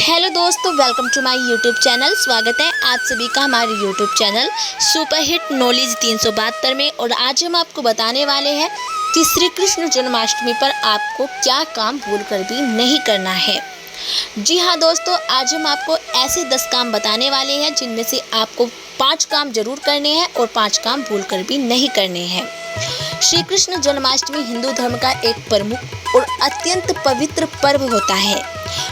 Hello दोस्तों, welcome to my YouTube channel. स्वागत है आप सभी का हमारे यूट्यूब चैनल सुपरहिट नॉलेज 372 में। और आज हम आपको बताने वाले हैं कि श्री कृष्ण जन्माष्टमी पर आपको क्या काम भूलकर भी नहीं करना है। जी हाँ दोस्तों, आज हम आपको ऐसे 10 काम बताने वाले हैं जिनमें से आपको 5 काम जरूर करने हैं और 5 काम भूलकर भी नहीं करने हैं। श्री कृष्ण जन्माष्टमी हिंदू धर्म का एक प्रमुख और अत्यंत पवित्र पर्व होता है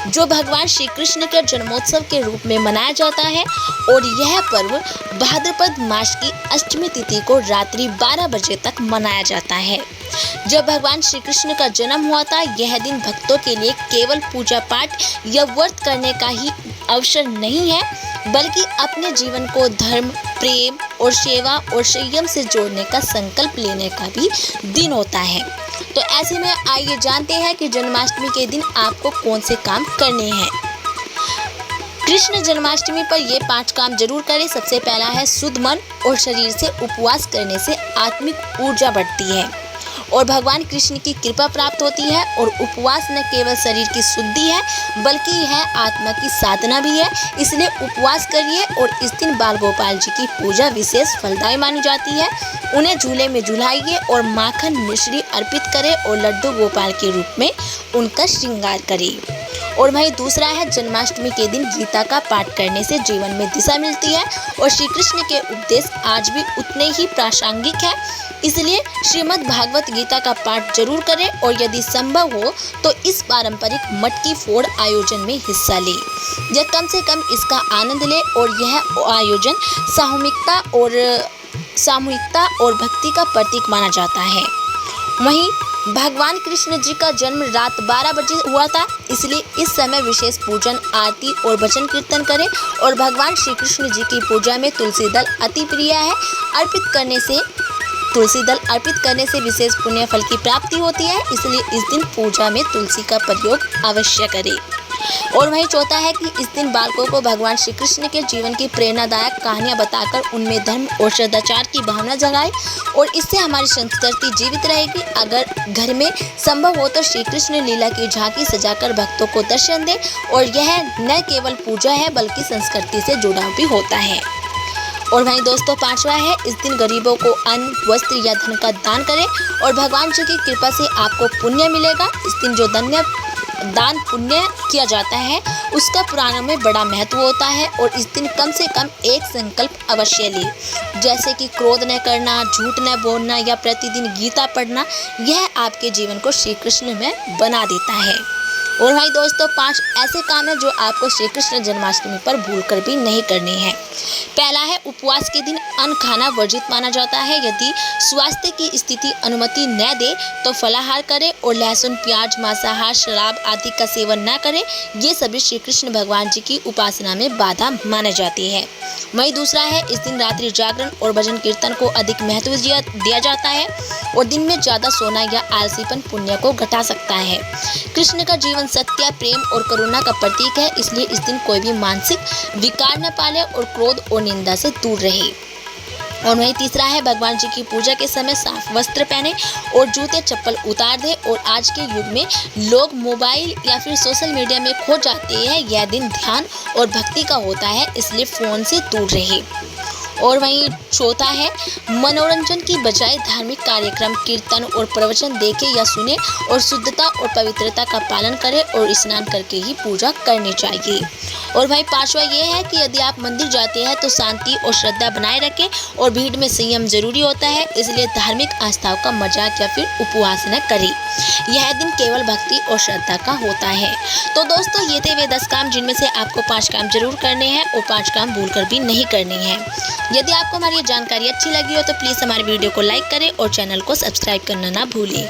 जो भगवान श्री कृष्ण के जन्मोत्सव के रूप में मनाया जाता है। और यह पर्व भाद्रपद मास की अष्टमी तिथि को रात्रि 12 बजे तक मनाया जाता है। जब भगवान श्री कृष्ण का जन्म हुआ था, यह दिन भक्तों के लिए केवल पूजा पाठ या व्रत करने का ही अवसर नहीं है, बल्कि अपने जीवन को धर्म, प्रेम और सेवा और संयम से जोड़ने का संकल्प लेने का भी दिन होता है। तो ऐसे में आइए जानते हैं कि जन्माष्टमी के दिन आपको कौन से काम करने हैं। कृष्ण जन्माष्टमी पर ये 5 काम जरूर करें। सबसे पहला है शुद्ध मन और शरीर से उपवास करने से आत्मिक ऊर्जा बढ़ती है और भगवान कृष्ण की कृपा प्राप्त होती है। और उपवास न केवल शरीर की शुद्धि है बल्कि यह आत्मा की साधना भी है, इसलिए उपवास करिए। और इस दिन बाल गोपाल जी की पूजा विशेष फलदायी मानी जाती है। उन्हें झूले में झुलाइए और माखन मिश्री अर्पित करें और लड्डू गोपाल के रूप में उनका श्रृंगार करें। और वहीं दूसरा है जन्माष्टमी के दिन गीता का पाठ करने से जीवन में दिशा मिलती है और श्री कृष्ण के उपदेश आज भी उतने ही प्रासंगिक है, इसलिए श्रीमद् भागवत गीता का पाठ जरूर करें। और यदि संभव हो तो इस पारंपरिक मटकी फोड़ आयोजन में हिस्सा लें या कम से कम इसका आनंद लें। और यह आयोजन सामूहिकता और भक्ति का प्रतीक माना जाता है। वहीं भगवान कृष्ण जी का जन्म रात 12 बजे हुआ था, इसलिए इस समय विशेष पूजन, आरती और भजन कीर्तन करें। और भगवान श्री कृष्ण जी की पूजा में तुलसी दल अति प्रिय है। तुलसी दल अर्पित करने से विशेष पुण्य फल की प्राप्ति होती है, इसलिए इस दिन पूजा में तुलसी का प्रयोग अवश्य करें। और वहीं चौथा है कि इस दिन बालकों को भगवान श्री कृष्ण के जीवन की प्रेरणादायक कहानियां बताकर उनमें धर्म और सदाचार की भावना जगाएं। और इससे हमारी संस्कृति जीवित रहेगी। अगर घर में संभव हो तो श्री कृष्ण लीला की झांकी सजाकर भक्तों को दर्शन दें। और यह न केवल पूजा है बल्कि संस्कृति से जुड़ाव भी होता है। और वहीं दोस्तों 5वां है, इस दिन गरीबों को अन्न, वस्त्र या धन का दान करें और भगवान जी की कृपा से आपको पुण्य मिलेगा। इस दिन जो दान पुण्य किया जाता है उसका पुराणों में बड़ा महत्व होता है। और इस दिन कम से कम एक संकल्प अवश्य लें, जैसे कि क्रोध न करना, झूठ न बोलना या प्रतिदिन गीता पढ़ना। यह आपके जीवन को श्री कृष्ण में बना देता है। और भाई दोस्तों 5 ऐसे काम हैं जो आपको श्री कृष्ण जन्माष्टमी पर भूलकर भी नहीं करने हैं। पहला है, उपवास के दिन अन्न खाना वर्जित माना जाता है। यदि स्वास्थ्य की स्थिति अनुमति न दे तो फलाहार करें और लहसुन, प्याज, मांसाहार, शराब आदि का सेवन न करें। ये सभी श्री कृष्ण भगवान जी की उपासना में बाधा माने जाती है। वहीं दूसरा है, इस दिन रात्रि जागरण और भजन कीर्तन को अधिक महत्व दिया जाता है। और दिन में ज्यादा सोना या आलसीपन पुण्य को घटा सकता है। कृष्ण का जीवन सत्य, प्रेम और करुणा का प्रतीक है, इसलिए इस दिन कोई भी मानसिक विकार न पाले और क्रोध और निंदा से दूर रहे। और वहीं तीसरा है, भगवान जी की पूजा के समय साफ वस्त्र पहने और जूते चप्पल उतार दे। और आज के युग में लोग मोबाइल या फिर सोशल मीडिया में खो जाते हैं। यह दिन ध्यान और भक्ति का होता है, इसलिए फोन से दूर रहे। और वहीं चौथा है, मनोरंजन की बजाय धार्मिक कार्यक्रम, कीर्तन और प्रवचन देखें या सुने और शुद्धता और पवित्रता का पालन करें और स्नान करके ही पूजा करनी चाहिए। और भाई 5वां ये है कि यदि आप मंदिर जाते हैं तो शांति और श्रद्धा बनाए रखें और भीड़ में संयम जरूरी होता है, इसलिए धार्मिक आस्थाओं का मजाक या फिर उपवास न करें। यह दिन केवल भक्ति और श्रद्धा का होता है। तो दोस्तों ये थे वे 10 काम जिनमें से आपको 5 काम जरूर करने हैं और 5 काम भूलकर भी नहीं करने हैं। यदि आपको हमारी ये जानकारी अच्छी लगी हो तो प्लीज़ हमारे वीडियो को लाइक करें और चैनल को सब्सक्राइब करना ना भूलें।